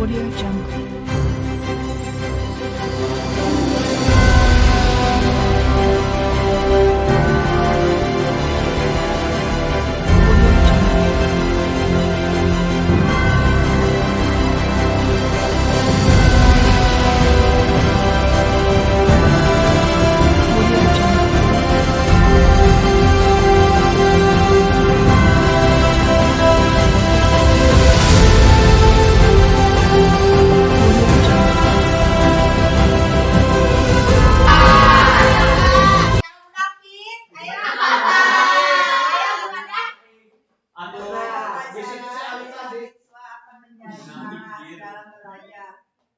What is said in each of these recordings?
Audio Jungle.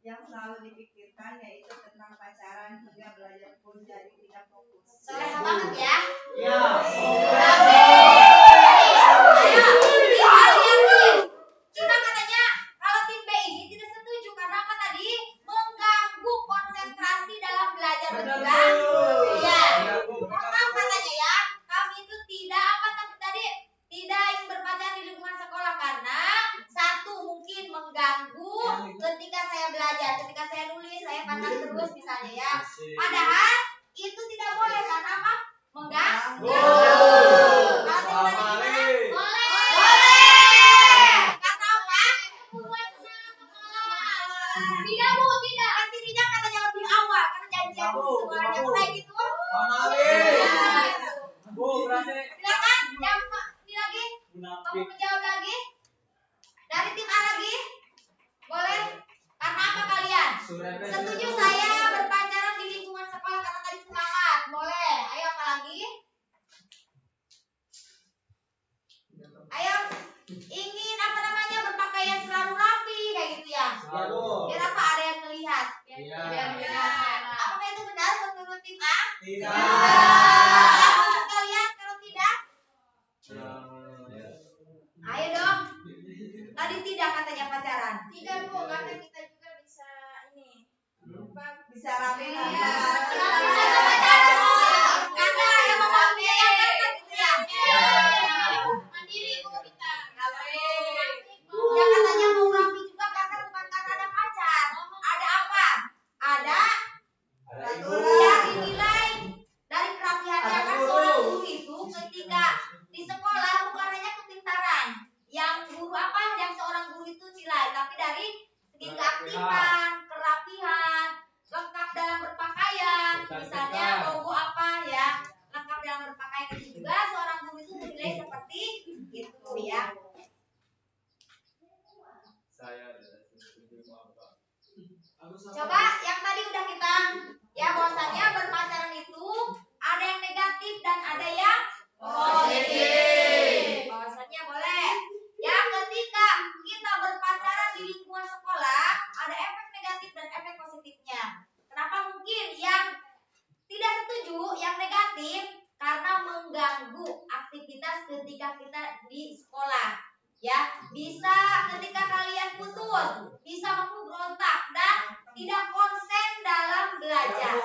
Yang selalu dipikirkan yaitu tentang pacaran hingga belajar pun jadi tidak fokus. Soleh banget ya. Iya. Kita katanya kalau tim B ini tidak setuju karena apa tadi? Mengganggu konsentrasi dalam belajar, betul kan? Iya. Mohon katanya ya, kami itu tidak apa tadi? Tidak ingin berpacaran di lingkungan sekolah karena satu mungkin mengganggu ketika saya belajar, ketika saya nulis, saya pandang terus misalnya ya. Padahal itu tidak boleh karena apa? Mengganggu. Kalau gimana? Boleh. Kata apa? Tidak bu, tidak. Kan dirinya katanya lebih awal karena janjian semuanya kayak gitu. Bu, berarti. Silakan, yang ini lagi. Kamu menjawab lagi. Dari tim A lagi. Boleh? Karena apa kalian? Setuju saya berpacaran di lingkungan sekolah karena tadi semangat. Boleh. Ayo apa lagi? Ayo. Ingin apa namanya berpakaian selalu rapi kayak gitu ya. Biar apa ada yang melihat. Biar melihat. Apakah itu benar menurut tim A? Tidak. Menurut kalian kalau tidak? Ayo dong. Tadi tidak katanya pacaran. Tidak bu, karena kita juga bisa ini. Bisa rapi. Bisa pacaran. Karena yang membiayakan gitu ya. Mandiri bu kita. Ya katanya mau rapi juga karena bukan karena ada pacar. Ada apa? Ada yang dinilai dari kerapihannya kan seorang guru itu ketika di sekolah bukan hanya kepintaran. Yang guru apa? Yang seorang guru itu nilai, tapi dari segi keaktifan, kerapihan, lengkap dalam berpakaian, misalnya logo apa ya, lengkap dalam berpakaian itu juga seorang guru itu menilai seperti itu ya. Coba yang tadi udah kita ya bahwasanya berpacaran itu ada yang negatif dan ada yang positif. Bahwasanya boleh. Ya ketika kita berpacaran di lingkungan sekolah ada efek negatif dan efek positifnya. Kenapa mungkin yang tidak setuju yang negatif karena mengganggu aktivitas ketika kita di sekolah. Ya, bisa ketika kalian putus, bisa memberontak dan tidak konsen dalam belajar.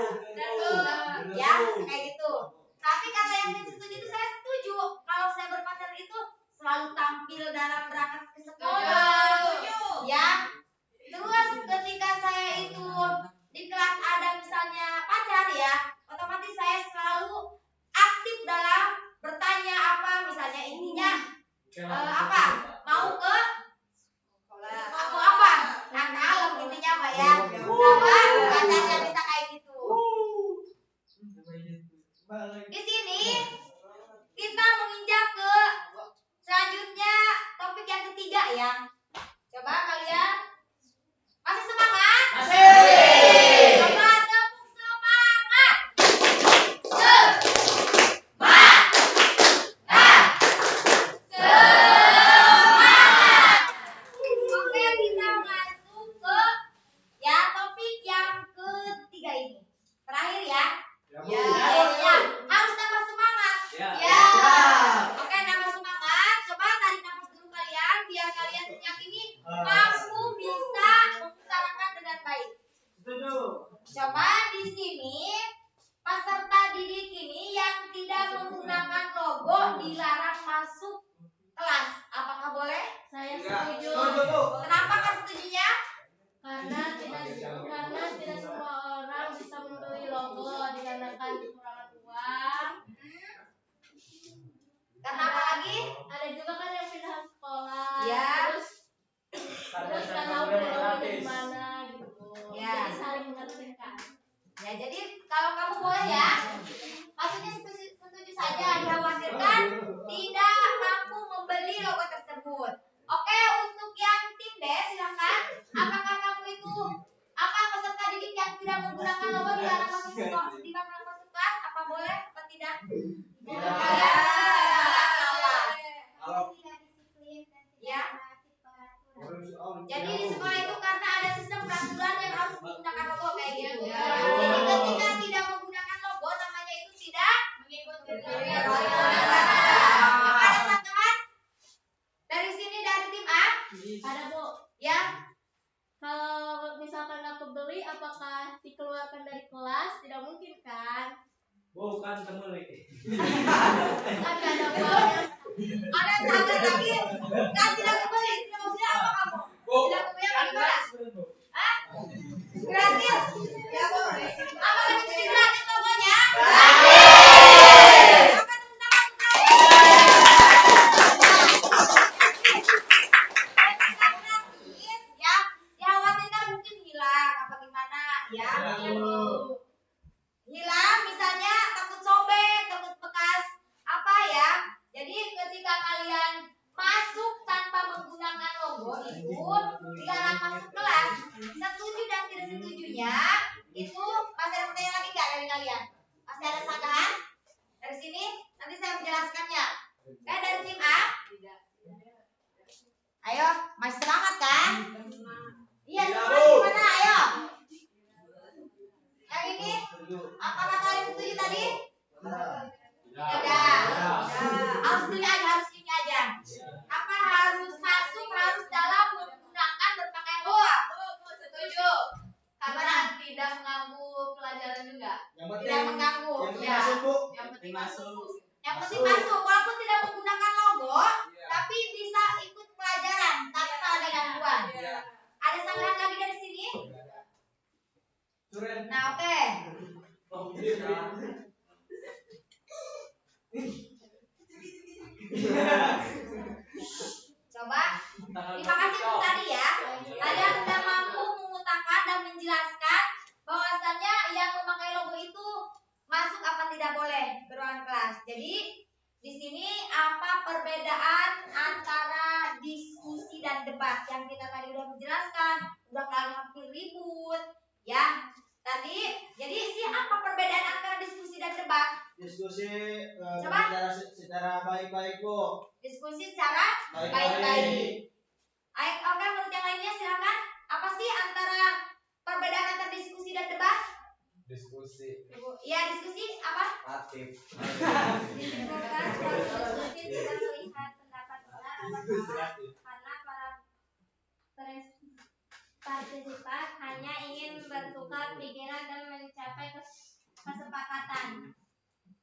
Ya, kayak gitu. Tapi kata yang tidak setuju itu saya setuju. Kalau saya berpacaran itu selalu tampil dalam berangkat ke sekolah. Ya. Terus ketika saya itu di kelas ada misalnya pacar ya, otomatis saya selalu aktif dalam bertanya apa misalnya intinya apa mau ke aku apa nah kalem intinya apa ya sama pacarnya bisa kayak gitu. Di sini kita menginjak ke selanjutnya topik yang ketiga ya. Coba kalian masih semangat? Masih. Coba tepuk semangat. Oke, kita masuk ke ya topik yang ketiga ini. Terakhir ya. Ya. Harus tambah semangat. Ya. Oke, nambah semangat. Coba tarik nafas dulu kalian biar kalian meyakini mampu bisa mengutarakan dengan baik. Coba di sini peserta didik ini yang tidak menggunakan logo dilarang masuk kelas. Apakah boleh? Saya setuju. Kenapa kan setujunya? karena tidak semua orang bisa membeli logo dikarenakan kekurangan uang. Karena apa lagi? Ada juga kan yang pindah sekolah. Ya. Terus nggak tahu logonya di mana gitu. Ya. Jadi saling mengertikan. Ya, jadi kalau kamu boleh ya, maksudnya setuju saja, dikhawatirkan tidak mampu membeli logo tersebut. Oke, untuk yang tim D silakan. Apakah kamu itu peserta didik yang tidak menggunakan logo di dalam pasukan? Apa boleh atau tidak? Ya. Ya. Jadi di sekolah itu karena ada sistem peraturan yang harus menggunakan logo kayak gitu. Jadi ketika tidak menggunakan logo namanya itu tidak mengikuti peraturan. Apa ada sanggahan? Dari sini dari tim A? Ada Bu. Ya. Kalau misalkan nggak kebeli, apakah dikeluarkan dari kelas? Tidak mungkin kan? Bukan temen lagi. Kan nggak ada uangnya. Ada sanggahan lagi? Kan tidak kebeli. Tidak maksudnya apa kamu? Tidak kebeli apa gimana? Hah? Gratis? Ya boleh. Apa lagi jadi gratis logonya? Gratis. Apa tentang gratis? Ya, dikhawatirkan mungkin hilang apa gimana ya? Hilang misalnya takut sobek, takut bekas apa ya? Jadi ketika kalian masuk tanpa menggunakan logo itu dilarang masuk kelas. Setuju dan tidak setujunya itu masih ada pertanyaan lagi nggak dari kalian? Masih ada sanggahan? Dari sini nanti saya menjelaskannya. Dari tim A? Ayo, masih semangat kan? Iya, semangat gimana? Ayo. Yang ini? Apakah kalian setuju tadi? Ya. Harus pilih aja, harus ini aja. Apa harus masuk, harus dalam menggunakan berpakaian logo? Setuju. Karena tidak mengganggu pelajaran juga. Tidak mengganggu. Ya. Yang penting masuk. Yang penting masuk, walaupun tidak menggunakan logo, tapi bisa ikut pelajaran tanpa ada gangguan. Ada sanggahan lagi dari sini? Nah, oke. Coba. Terima kasih untuk tadi ya. Kalian sudah mampu mengutarakan dan menjelaskan bahwasannya yang memakai logo itu masuk apa tidak boleh ke ruangan kelas. Jadi di sini apa perbedaan antara diskusi dan debat yang kita tadi udah menjelaskan, udah kalian hampir ribut, ya. Tadi, jadi apa perbedaan antara diskusi dan debat? Diskusi secara baik-baik, Bu. Diskusi secara baik-baik. Oke, menurut yang lainnya silakan. Apa sih antara perbedaan antara diskusi dan debat? Diskusi. Iya, diskusi apa? Aktif. Disimpulkan suatu diskusi tidak melihat pendapat benar atau salah karena para partisipan hanya ingin bertukar pikiran dan mencapai kesepakatan.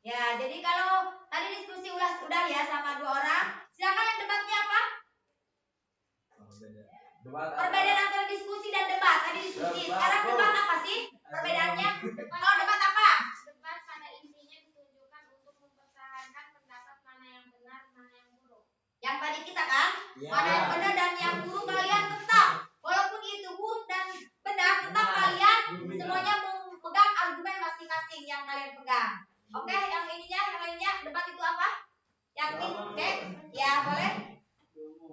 Ya, jadi kalau tadi diskusi udah ya sama dua orang, silakan yang debatnya apa? Perbedaan antara diskusi dan debat. Tadi diskusi, sekarang debat apa sih? Perbedaannya? Kalau debat apa? Debat pada intinya ditujukan untuk mempertahankan pendapat mana yang benar, mana yang buruk. Yang tadi kita kan, Ya. mana yang benar dan yang buruk kalian tetap. Walaupun itu buruk dan benar, tetap kalian semuanya memegang argumen masing-masing yang kalian pegang. Oke, yang lainnya debat itu apa? Yang tim B? Ya, boleh.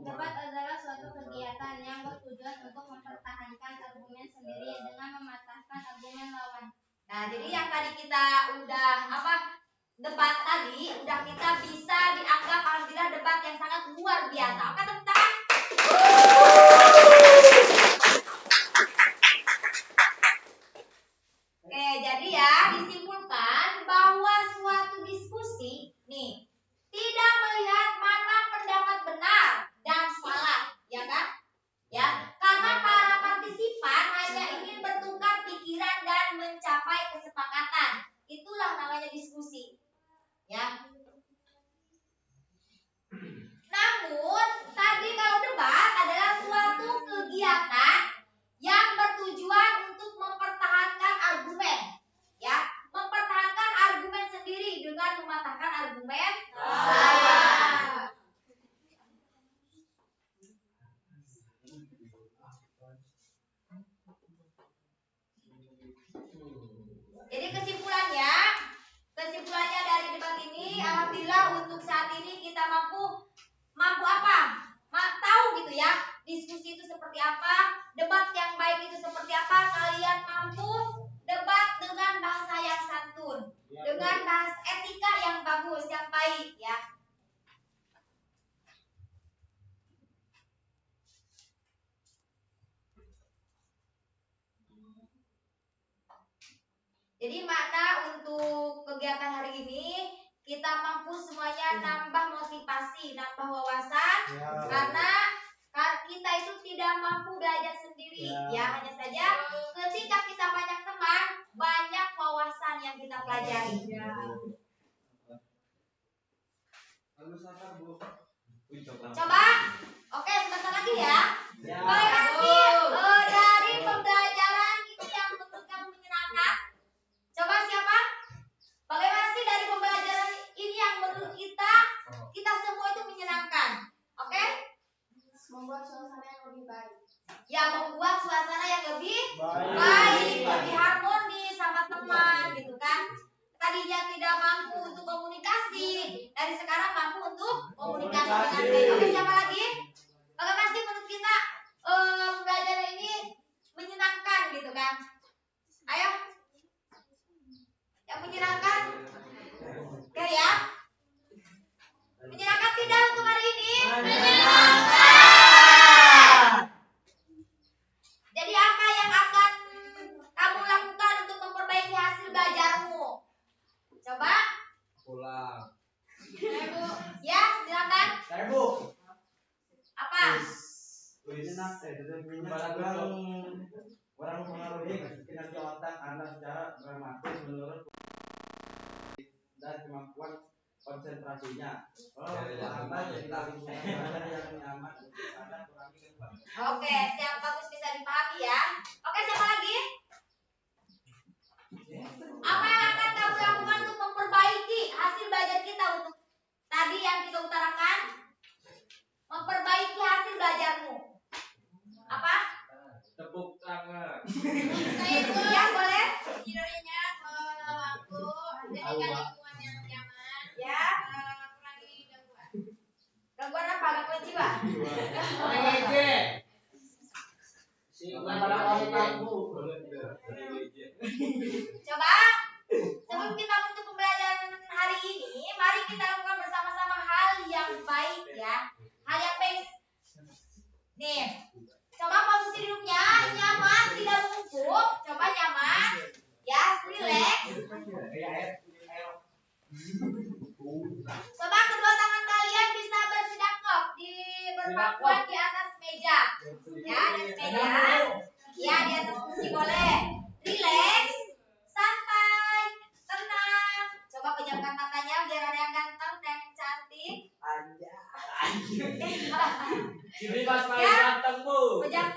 Debat adalah suatu kegiatan yang bertujuan untuk mempertahankan argumen sendiri dengan mematahkan argumen lawan. Nah, jadi yang tadi kita udah debat tadi udah kita bisa dianggap alhamdulillah debat yang sangat luar biasa. Oke, tepuk tangan. Oke, jadi ya disimpulkan bahwa suatu diskusi nih tidak melihat mana pendapat benar dan salah, ya kan? Ya, karena para partisipan hanya ingin bertukar pikiran dan mencapai kesepakatan. Itulah namanya diskusi. Ya. Namun, tadi kalau bertujuan untuk mempertahankan argumen. Ya, mempertahankan argumen sendiri dengan mematahkan argumen lawan. Jadi kesimpulannya dari debat ini, alhamdulillah untuk saat ini kita mampu apa? Tahu gitu ya, diskusi itu seperti apa, debat yang baik itu seperti apa. Kalian mampu debat dengan bahasa yang santun, dengan bahasa etika yang bagus, yang baik ya. Jadi makna untuk kegiatan hari ini, kita mampu semuanya nambah motivasi, nambah wawasan, karena kita itu tidak mampu belajar sendiri. Ya, hanya saja ketika kita banyak teman, banyak wawasan yang kita pelajari. Coba, oke, sebentar lagi ya. Bagaimana sih dari pembelajaran ini yang menurut kamu menyenangkan? Coba siapa? Bagaimana sih dari pembelajaran ini yang menurut kita semua itu menyenangkan? Oke? Membuat suasana yang lebih baik. Ya, membuat suasana yang lebih baik, lebih harmonis sama teman gitu kan. Tadinya tidak mampu untuk komunikasi, dari sekarang mampu untuk komunikasi. Oke, siapa lagi? Bagaimana sih menurut kita pembelajaran ini menyenangkan gitu kan? Ayo. Yang menyenangkan? Oke ya. Menyenangkan tidak untuk hari ini? Menyenangkan. Jadi apa yang akan kamu lakukan untuk memperbaiki hasil belajarmu? Coba. Pulang. Ya, silakan. Saya Bu. Apa? Orang mempengaruhi kinerja otak Anda secara dramatis menurut dan kemampuan konsentrasinya. Anda jadi lingkungan belajar yang nyaman untuk Anda kurangi kembali. Oke, yang bagus bisa dipahami ya. Oke, siapa lagi? Apa yang akan kamu lakukan untuk memperbaiki hasil belajar kita untuk tadi yang kita utarakan? Memperbaiki hasil belajarmu. Apa? Tepuk tangan. Saya itu Ya, boleh. tidurnya waktu jadikan lingkungan yang nyaman. Ya. Kurangi gangguan. Gangguan apa? Gangguan jiwa. Coba sebelum kita menutup pembelajaran hari ini, mari kita lakukan bersama-sama hal yang baik ya. Hal yang baik. Nih, coba posisi duduknya nyaman, tidak bungkuk. Coba nyaman, ya, relax. Coba kedua tangan kalian bisa bersidakop berpakuan di atas meja. Ya, di atas meja. Ya, di atas kursi boleh. Relax, santai, tenang. Coba pejamkan matanya biar ada yang ganteng dan yang cantik. Ini pas paling ganteng, Bu. Pejamkan